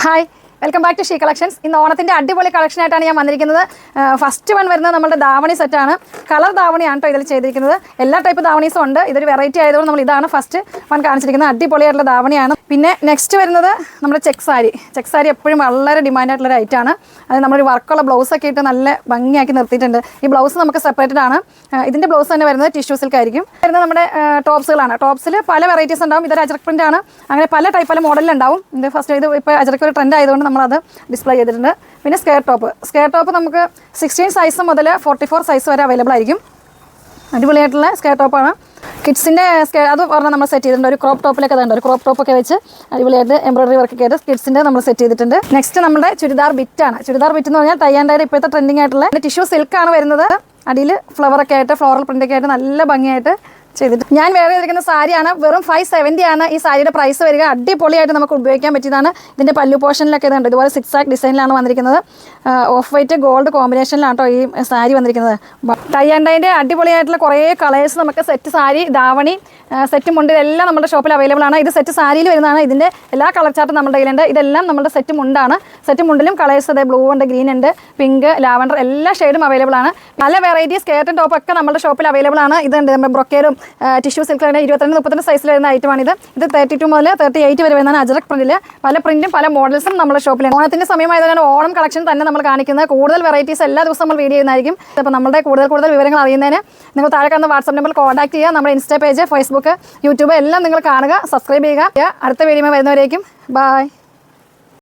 Hi, welcome back to She Collections. In the ഓണത്തിന്റെ അടിപൊളി collection ആയിട്ടാണ് ഞാൻ വന്നിരിക്കുന്നത്. ഫസ്റ്റ് വൺ വരുന്നത് നമ്മുടെ ദാവണി സെറ്റ് ആണ്. കളർ ദാവണിയാണ് ട്ടോ ഇതിൽ ചെയ്തിരിക്കുന്നത്. എല്ലാ ടൈപ്പ് ദാവണീസും ഉണ്ട്. ഇതൊരു വെറൈറ്റി ആയതുകൊണ്ട് നമ്മൾ ഇതാണ് ഫസ്റ്റ് വൺ കാണിച്ചിരിക്കുന്നത്. അടിപൊളിയായിട്ടുള്ള ദാവണിയാണ്. പിന്നെ നെക്സ്റ്റ് വരുന്നത് നമ്മുടെ ചെക്ക് സാരി. ചെക്ക് സാരി എപ്പോഴും വളരെ ഡിമാൻഡ് ആയിട്ടുള്ള ഒരു ഐറ്റം ആണ്. അത് നമ്മളൊരു വർക്കുള്ള ബ്ലൗസ് ഒക്കെ ഇട്ട് നല്ല ഭംഗിയാക്കി നിർത്തിയിട്ടുണ്ട്. ഈ ബ്ലൗസ് നമുക്ക് സെപ്പറേറ്റഡ് ആണ്. ഇതിന്റെ ബ്ലൗസ് തന്നെ വരുന്നത് ടിഷ്യൂ സിൽക്ക് ആയിരിക്കും. വരുന്നത് നമ്മുടെ ടോപ്സുകളാണ്. ടോപ്സിൽ പല വെറൈറ്റീസ് ഉണ്ടാവും. ഇതൊരു അജറക് പ്രിന്റ് ആണ്. അങ്ങനെ പല ടൈപ്പ് പല മോഡലിലുണ്ടാവും. ഇത് ഫസ്റ്റ് ഇത് ഇപ്പോൾ അജറക് ഒരു ട്രെൻഡ് ആയതുകൊണ്ട് നമ്മളത് ഡിസ്പ്ലേ ചെയ്തിട്ടുണ്ട്. പിന്നെ സ്കേർട്ട് ടോപ്പ് നമുക്ക് 16 സൈസ് മുതൽ 44 സൈസ് വരെ അവൈലബിൾ ആയിരിക്കും. അടിപൊളിയായിട്ടുള്ള സ്കേർട്ട് ടോപ്പാണ്. കിഡ്സിൻ്റെ അത് പറഞ്ഞാൽ നമ്മൾ സെറ്റ് ചെയ്തിട്ടുണ്ട്. ഒരു ക്രോപ്പ് ടോപ്പിലൊക്കെ ഉണ്ട്. ഒരു ക്രോപ്പ് ടോപ്പൊക്കെ വെച്ച് അടിപൊളിയായിട്ട് എംബ്രോയിഡറി വർക്ക് ഒക്കെ ആയിട്ട് കിഡ്സിൻ്റെ നമ്മൾ സെറ്റ് ചെയ്തിട്ടുണ്ട്. നെക്സ്റ്റ് നമ്മുടെ ചുരിദാർ ബിറ്റാണ്. ചുരിദാർ ബിറ്റ് എന്ന് പറഞ്ഞാൽ ടൈ ആൻഡ് ഡൈ ഇപ്പോഴത്തെ ട്രെൻഡിങ് ആയിട്ടുള്ള ടിഷ്യൂ സിൽക്കാണ് വരുന്നത്. അടിയിൽ ഫ്ലവറൊക്കെ ആയിട്ട് ഫ്ലോറൽ പ്രിൻ്റൊക്കെ ആയിട്ട് നല്ല ഭംഗിയായിട്ട് ചെയ്തിട്ട് ഞാൻ വേറെ ചെയ്തിരിക്കുന്ന സാരിയാണ്. വെറും 570 ആണ് ഈ സാരിയുടെ പ്രൈസ് വരിക. അടിപൊളിയായിട്ട് നമുക്ക് ഉപയോഗിക്കാൻ പറ്റിയതാണ്. ഇതിൻ്റെ പല്ലു പോർഷനിലൊക്കെ ഇതുണ്ട്. ഇതുപോലെ 6 ആക്ക് ഡിസൈനിലാണ് വന്നിരിക്കുന്നത്. ഓഫ് വൈറ്റ് ഗോൾഡ് കോമ്പിനേഷനിലാണ് കേട്ടോ ഈ സാരി വന്നിരിക്കുന്നത്. ടൈ ആൻഡ് ഡൈൻ്റെ അടിപൊളിയായിട്ടുള്ള കുറേ കളേഴ്സ് നമുക്ക് സെറ്റ് സാരി, ദാവണി, സെറ്റ് മുണ്ട് എല്ലാം നമ്മുടെ ഷോപ്പിൽ അവൈലബിൾ ആണ്. ഇത് സെറ്റ് സാരിയിൽ വരുന്നതാണ്. ഇതിൻ്റെ എല്ലാ കളർ ചാർട്ടും നമ്മുടെ കയ്യിലുണ്ട്. ഇതെല്ലാം നമ്മുടെ സെറ്റ് മുണ്ടാണ്. സെറ്റ് മുണ്ടിലും കളേഴ്സ് അതെ ബ്ലൂ ഉണ്ട്, ഗ്രീൻ ഉണ്ട്, പിങ്ക്, ലാവൻഡർ എല്ലാ ഷെയ്ഡും അവൈലബിൾ ആണ്. പല വെറൈറ്റി സ്കേർട്ടും ടോപ്പൊക്കെ നമ്മുടെ ഷോപ്പിൽ അവൈലബിൾ ആണ്. ഇതുണ്ട് നമ്മുടെ ബ്രൊക്കേഡും ടിഷ്യൂ സിൽക്കിലാണ് 22-32 സൈസിൽ വരുന്ന ഐറ്റമാണിത്. ഇത് 32 മുതൽ 38 വരെ വരുന്നതാണ് അജറക് പ്രിന്റിൽ. പല പ്രിന്റും പല മോഡൽസും നമ്മുടെ ഷോപ്പിലാണ്. ഓണത്തിൻ്റെ സമയമായതുകൊണ്ട് ഓണം കളക്ഷൻ തന്നെ നമ്മൾ കാണിക്കുന്നത്. കൂടുതൽ വെറൈറ്റീസ് എല്ലാ ദിവസവും നമ്മൾ വീഡിയോ ചെയ്യുന്നതായിരിക്കും. അപ്പോൾ നമ്മുടെ കൂടുതൽ വിവരങ്ങൾ അറിയുന്നതിന് നിങ്ങൾ താഴെ കാണുന്ന വാട്സ്ആപ്പ് നമ്പർ കോൺടാക്ട് ചെയ്യുക. നമ്മുടെ ഇൻസ്റ്റാ പേജ്, ഫേസ്ബുക്ക്, യൂട്യൂബ് എല്ലാം നിങ്ങൾ കാണുക, സബ്സ്ക്രൈബ് ചെയ്യുക. അടുത്ത വീഡിയോ വരുന്നവരേക്കും ബൈ.